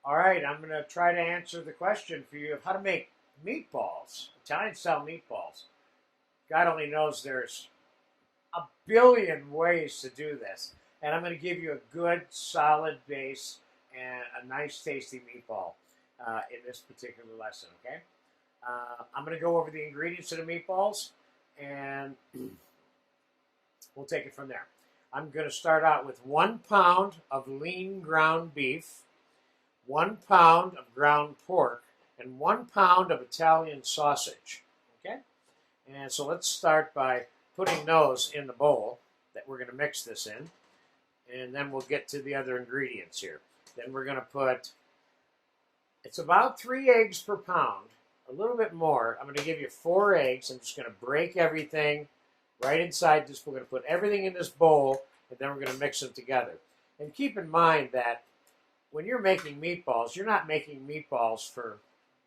All right, I'm going to try to answer the question for you of how to make meatballs, Italian-style meatballs. God only knows there's a billion ways to do this. And I'm going to give you a good, solid base and a nice, tasty meatball in this particular lesson, okay? I'm going to go over the ingredients of the meatballs, and we'll take it from there. I'm going to start out with 1 pound of lean ground beef, 1 pound of ground pork, and 1 pound of Italian sausage. Okay? And so let's start by putting those in the bowl that we're going to mix this in. And then we'll get to the other ingredients here. Then we're going to put, it's about 3 eggs per pound, a little bit more. I'm going to give you 4 eggs. I'm just going to break everything right inside this. We're going to put everything in this bowl, and then we're going to mix them together. And keep in mind that when you're making meatballs, you're not making meatballs for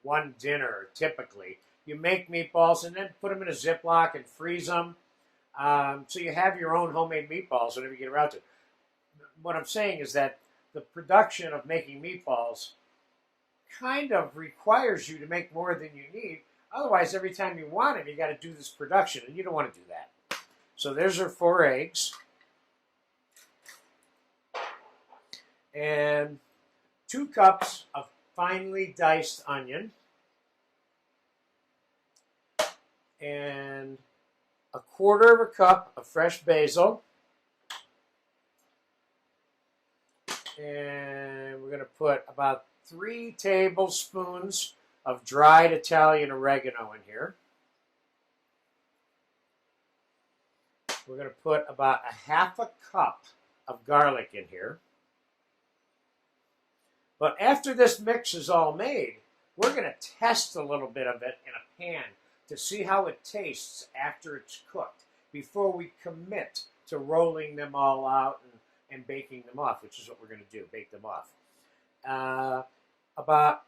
one dinner typically. You make meatballs and then put them in a Ziploc and freeze them. So you have your own homemade meatballs whenever you get around to it. What I'm saying is that the production of making meatballs kind of requires you to make more than you need. Otherwise, every time you want it, you got to do this production, and you don't want to do that. So there's our 4 eggs. And 2 cups of finely diced onion. And 1/4 cup of fresh basil. And we're going to put about 3 tablespoons of dried Italian oregano in here. We're going to put about 1/2 cup of garlic in here. But after this mix is all made, we're going to test a little bit of it in a pan to see how it tastes after it's cooked before we commit to rolling them all out and baking them off, which is what we're going to do, bake them off. About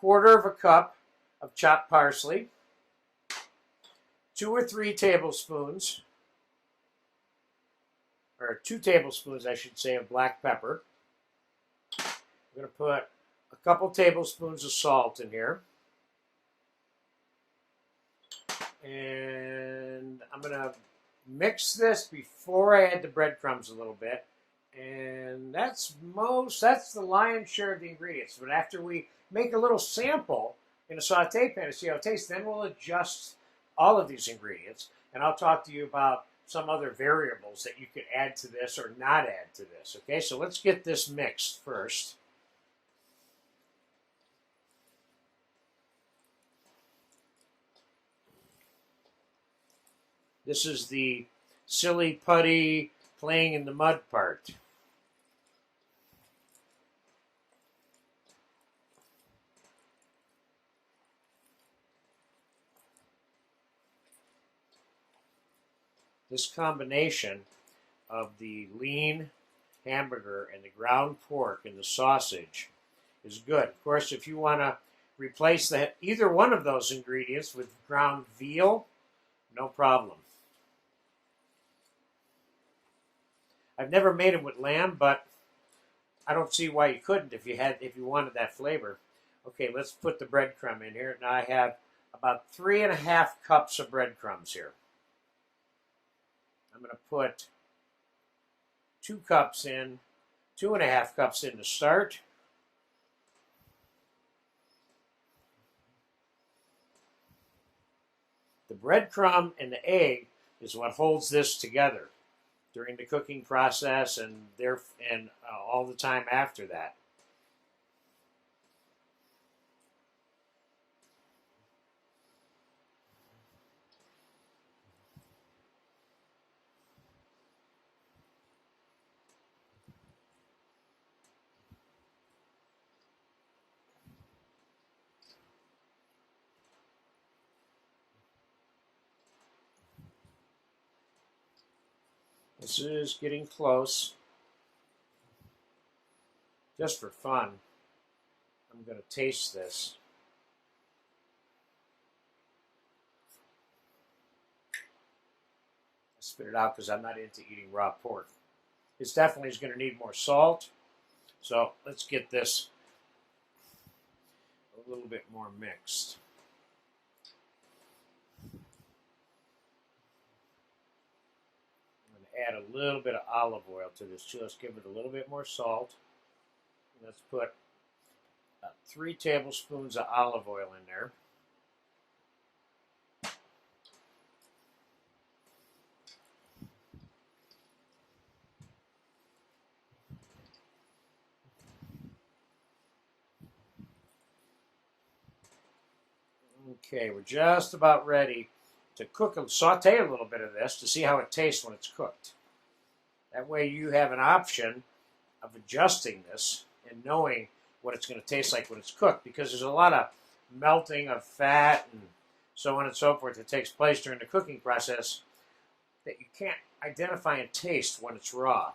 1/4 cup of chopped parsley, 2 or 3 tablespoons, or 2 tablespoons, I should say, of black pepper. We're going to put a couple tablespoons of salt in here. And I'm going to mix this before I add the breadcrumbs a little bit. And that's the lion's share of the ingredients. But after we make a little sample in a saute pan to see how it tastes, then we'll adjust all of these ingredients. And I'll talk to you about some other variables that you could add to this or not add to this. Okay, so let's get this mixed first. This is the silly putty playing in the mud part. This combination of the lean hamburger and the ground pork and the sausage is good. Of course, if you want to replace either one of those ingredients with ground veal, no problem. I've never made them with lamb, but I don't see why you couldn't if you wanted that flavor. Okay, let's put the breadcrumb in here. Now I have about 3.5 cups of breadcrumbs here. I'm going to put 2 cups in, 2.5 cups in to start. The breadcrumb and the egg is what holds this together during the cooking process and all the time after that. This is getting close. Just for fun, I'm going to taste this. I spit it out because I'm not into eating raw pork. This definitely is going to need more salt. So let's get this a little bit more mixed. I'm going to add a little bit of olive oil to this too. Let's give it a little bit more salt. Let's put 3 tablespoons of olive oil in there. Okay, we're just about ready to cook and saute a little bit of this to see how it tastes when it's cooked. That way you have an option of adjusting this and knowing what it's going to taste like when it's cooked, because there's a lot of melting of fat and so on and so forth that takes place during the cooking process that you can't identify and taste when it's raw.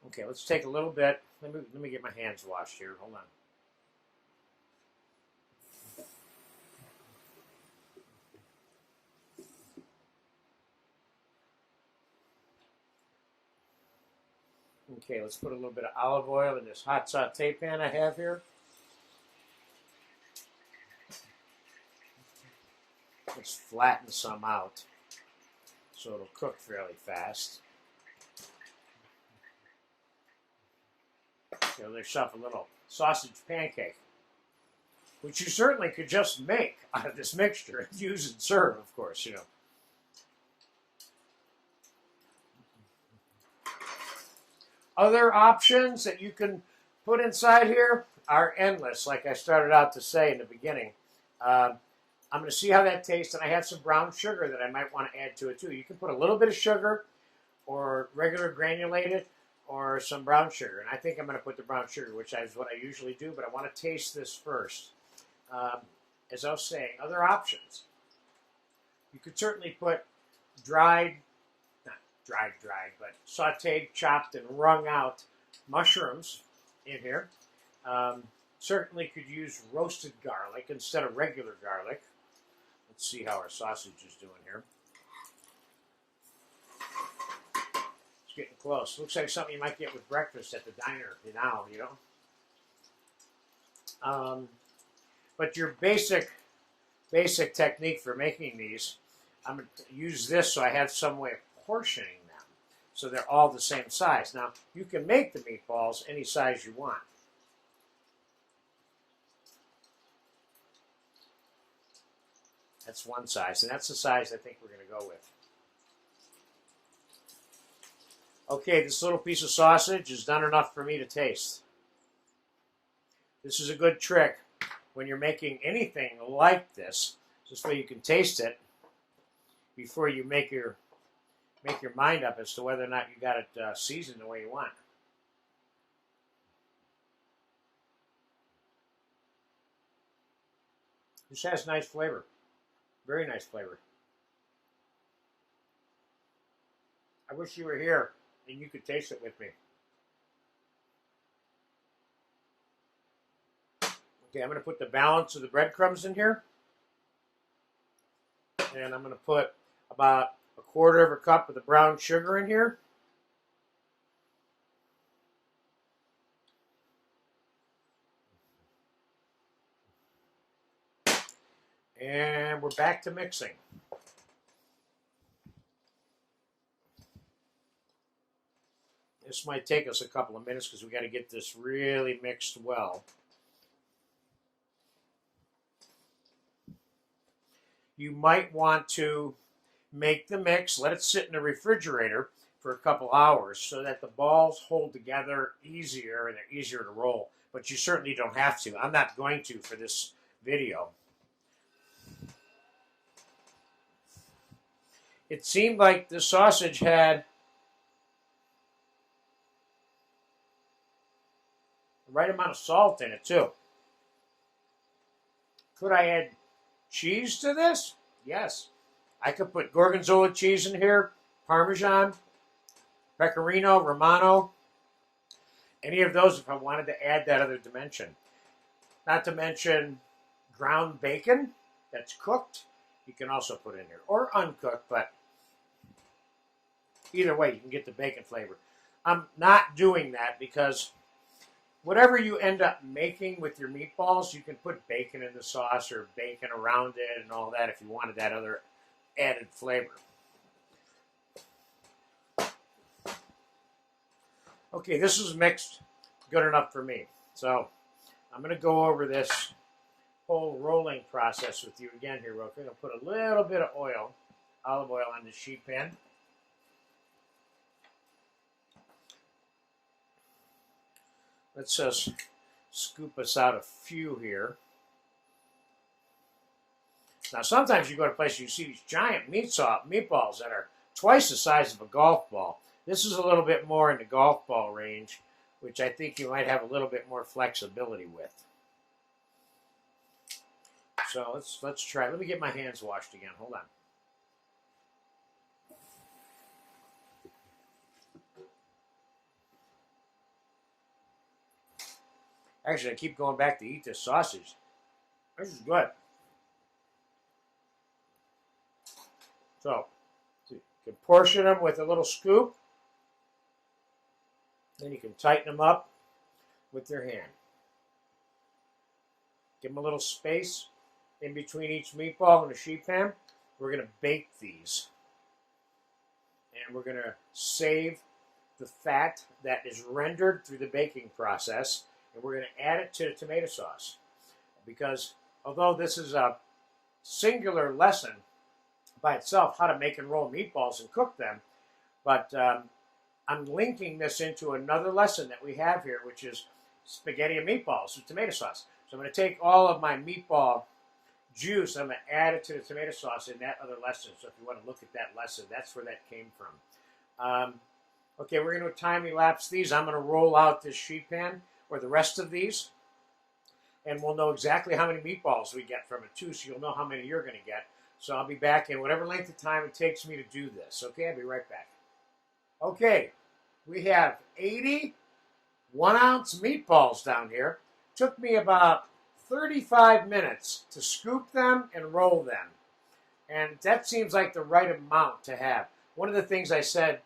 Okay, let's take a little bit. Let me get my hands washed here. Hold on. Okay, let's put a little bit of olive oil in this hot saute pan I have here. Let's flatten some out so it'll cook fairly fast. So there's yourself a little sausage pancake, which you certainly could just make out of this mixture and use and serve, of course, you know. Other options that you can put inside here are endless, like I started out to say in the beginning. I'm going to see how that tastes, and I have some brown sugar that I might want to add to it too. You can put a little bit of sugar or regular granulated or some brown sugar, and I think I'm going to put the brown sugar, which is what I usually do, but I want to taste this first. As I was saying, other options. You could certainly put dried, but sauteed, chopped, and wrung out mushrooms in here. Certainly could use roasted garlic instead of regular garlic. Let's see how our sausage is doing here. It's getting close. Looks like something you might get with breakfast at the diner now, you know. But your basic technique for making these, I'm going to use this so I have some way of portioning them so they're all the same size. Now, you can make the meatballs any size you want. That's one size, and that's the size I think we're going to go with. Okay, this little piece of sausage is done enough for me to taste. This is a good trick when you're making anything like this. This way you can taste it before you make your mind up as to whether or not you got it seasoned the way you want. This has nice flavor. Very nice flavor. I wish you were here and you could taste it with me. Okay, I'm going to put the balance of the breadcrumbs in here. And I'm going to put about 1/4 cup of the brown sugar in here. And we're back to mixing. This might take us a couple of minutes because we got to get this really mixed well. You might want to make the mix, let it sit in the refrigerator for a couple hours so that the balls hold together easier and they're easier to roll. But you certainly don't have to. I'm not going to for this video. It seemed like the sausage had the right amount of salt in it too. Could I add cheese to this? Yes. I could put Gorgonzola cheese in here, Parmesan, Pecorino, Romano, any of those if I wanted to add that other dimension. Not to mention ground bacon that's cooked, you can also put in here, or uncooked, but either way, you can get the bacon flavor. I'm not doing that because whatever you end up making with your meatballs, you can put bacon in the sauce or bacon around it and all that if you wanted that other added flavor. Okay, this is mixed good enough for me. So I'm going to go over this whole rolling process with you again here real quick. I'll put a little bit of oil, olive oil, on the sheet pan. Let's just scoop us out a few here. Now, sometimes you go to places, you see these giant meatballs that are twice the size of a golf ball. This is a little bit more in the golf ball range, which I think you might have a little bit more flexibility with. So let's try. Let me get my hands washed again. Hold on. Actually, I keep going back to eat this sausage. This is good. So, you can portion them with a little scoop. Then you can tighten them up with your hand. Give them a little space in between each meatball and the sheet pan. We're going to bake these. And we're going to save the fat that is rendered through the baking process. And we're going to add it to the tomato sauce. Because although this is a singular lesson by itself, how to make and roll meatballs and cook them, but I'm linking this into another lesson that we have here, which is spaghetti and meatballs with tomato sauce. So I'm going to take all of my meatball juice, I'm going to add it to the tomato sauce in that other lesson. So if you want to look at that lesson, that's where that came from. Okay, we're going to time-elapse these. I'm going to roll out this sheet pan, or the rest of these, and we'll know exactly how many meatballs we get from it too, so you'll know how many you're going to get. So I'll be back in whatever length of time it takes me to do this. Okay, I'll be right back. Okay, we have 80 1-ounce meatballs down here. Took me about 35 minutes to scoop them and roll them. And that seems like the right amount to have. One of the things I said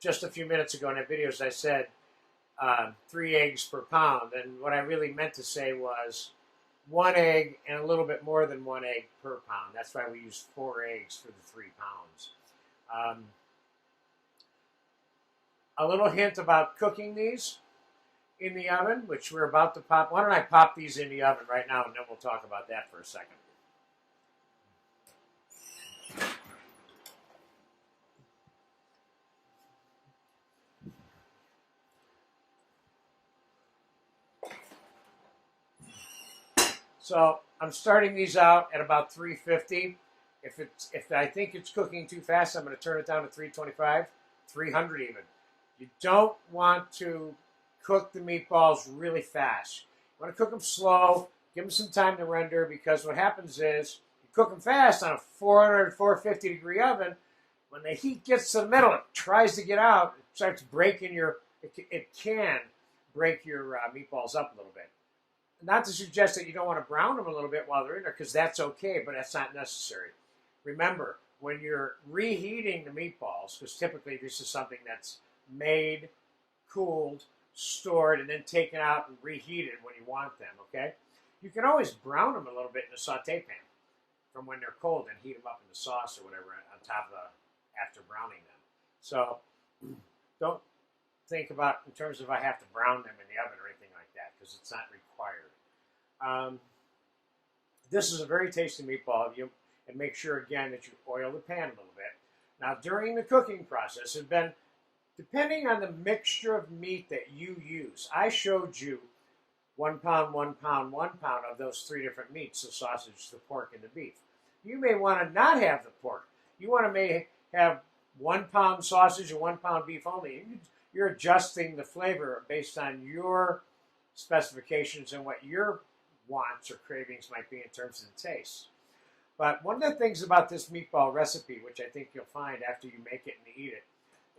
just a few minutes ago in that video is I said 3 eggs per pound. And what I really meant to say was 1 egg and a little bit more than 1 egg per pound. That's why we use 4 eggs for the 3 pounds. A little hint about cooking these in the oven, which we're about to pop. Why don't I pop these in the oven right now, and then we'll talk about that for a second. So I'm starting these out at about 350. If I think it's cooking too fast, I'm going to turn it down to 325, 300 even. You don't want to cook the meatballs really fast. You want to cook them slow, give them some time to render, because what happens is you cook them fast on a 400, 450 degree oven. When the heat gets to the middle, it tries to get out, it starts breaking it can break your meatballs up a little bit. Not to suggest that you don't want to brown them a little bit while they're in there, because that's okay, but that's not necessary. Remember, when you're reheating the meatballs, because typically this is something that's made, cooled, stored, and then taken out and reheated when you want them, okay? You can always brown them a little bit in a saute pan from when they're cold and heat them up in the sauce or whatever on top of after browning them. So don't think about in terms of I have to brown them in the oven or anything like that, because it's not required. This is a very tasty meatball, and make sure again that you oil the pan a little bit. Now during the cooking process, depending on the mixture of meat that you use, I showed you 1 pound, 1 pound, 1 pound of those 3 different meats: the sausage, the pork, and the beef. You may want to not have the pork. You may have 1 pound sausage and 1 pound beef only. You're adjusting the flavor based on your specifications and what your wants or cravings might be in terms of the taste. But one of the things about this meatball recipe, which I think you'll find after you make it and eat it,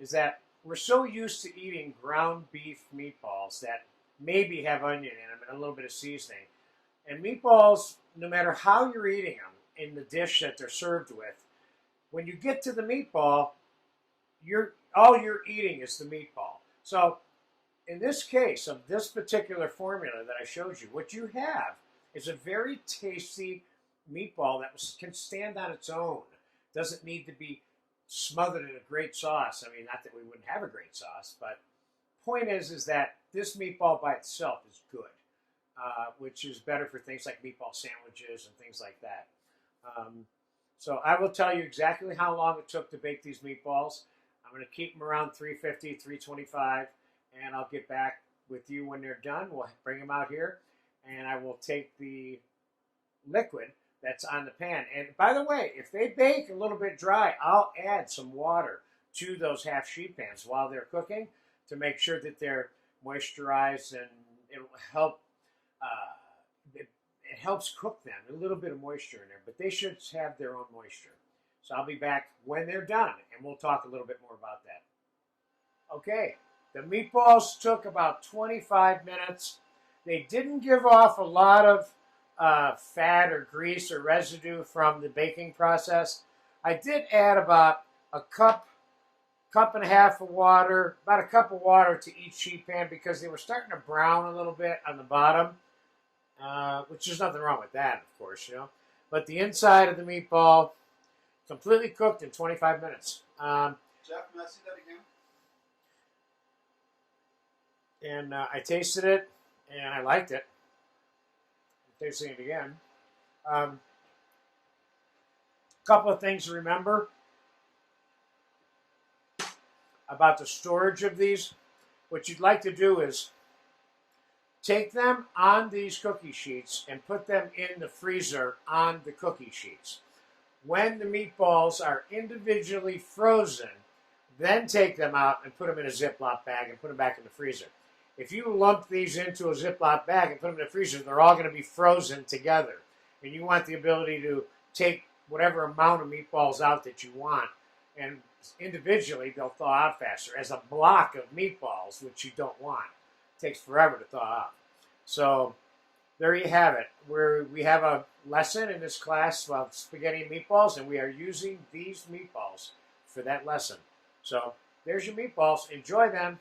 is that we're so used to eating ground beef meatballs that maybe have onion in them and a little bit of seasoning. And meatballs, no matter how you're eating them in the dish that they're served with, when you get to the meatball, all you're eating is the meatball. So in this case of this particular formula that I showed you, what you have is a very tasty meatball that can stand on its own. Doesn't need to be smothered in a great sauce. I mean, not that we wouldn't have a great sauce, but point is that this meatball by itself is good, which is better for things like meatball sandwiches and things like that. So I will tell you exactly how long it took to bake these meatballs. I'm going to keep them around 350, 325, and I'll get back with you when they're done. We'll bring them out here, and I will take the liquid that's on the pan. And by the way, if they bake a little bit dry, I'll add some water to those half sheet pans while they're cooking to make sure that they're moisturized, and it'll help. It helps cook them, a little bit of moisture in there, but they should have their own moisture. So I'll be back when they're done, and we'll talk a little bit more about that. Okay, the meatballs took about 25 minutes. They didn't give off a lot of fat or grease or residue from the baking process. I did add about a cup and a half of water, about a cup of water to each sheet pan because they were starting to brown a little bit on the bottom, which there's nothing wrong with that, of course, you know. But the inside of the meatball, completely cooked in 25 minutes. Jeff, may I see that again? And I tasted it, and I liked it. I'm tasting it again. A couple of things to remember about the storage of these. What you'd like to do is take them on these cookie sheets and put them in the freezer on the cookie sheets. When the meatballs are individually frozen, then take them out and put them in a Ziploc bag and put them back in the freezer. If you lump these into a Ziploc bag and put them in the freezer, they're all going to be frozen together. And you want the ability to take whatever amount of meatballs out that you want, and individually they'll thaw out faster. As a block of meatballs, which you don't want, it takes forever to thaw out. So there you have it. We have a lesson in this class about spaghetti and meatballs, and we are using these meatballs for that lesson. So there's your meatballs. Enjoy them.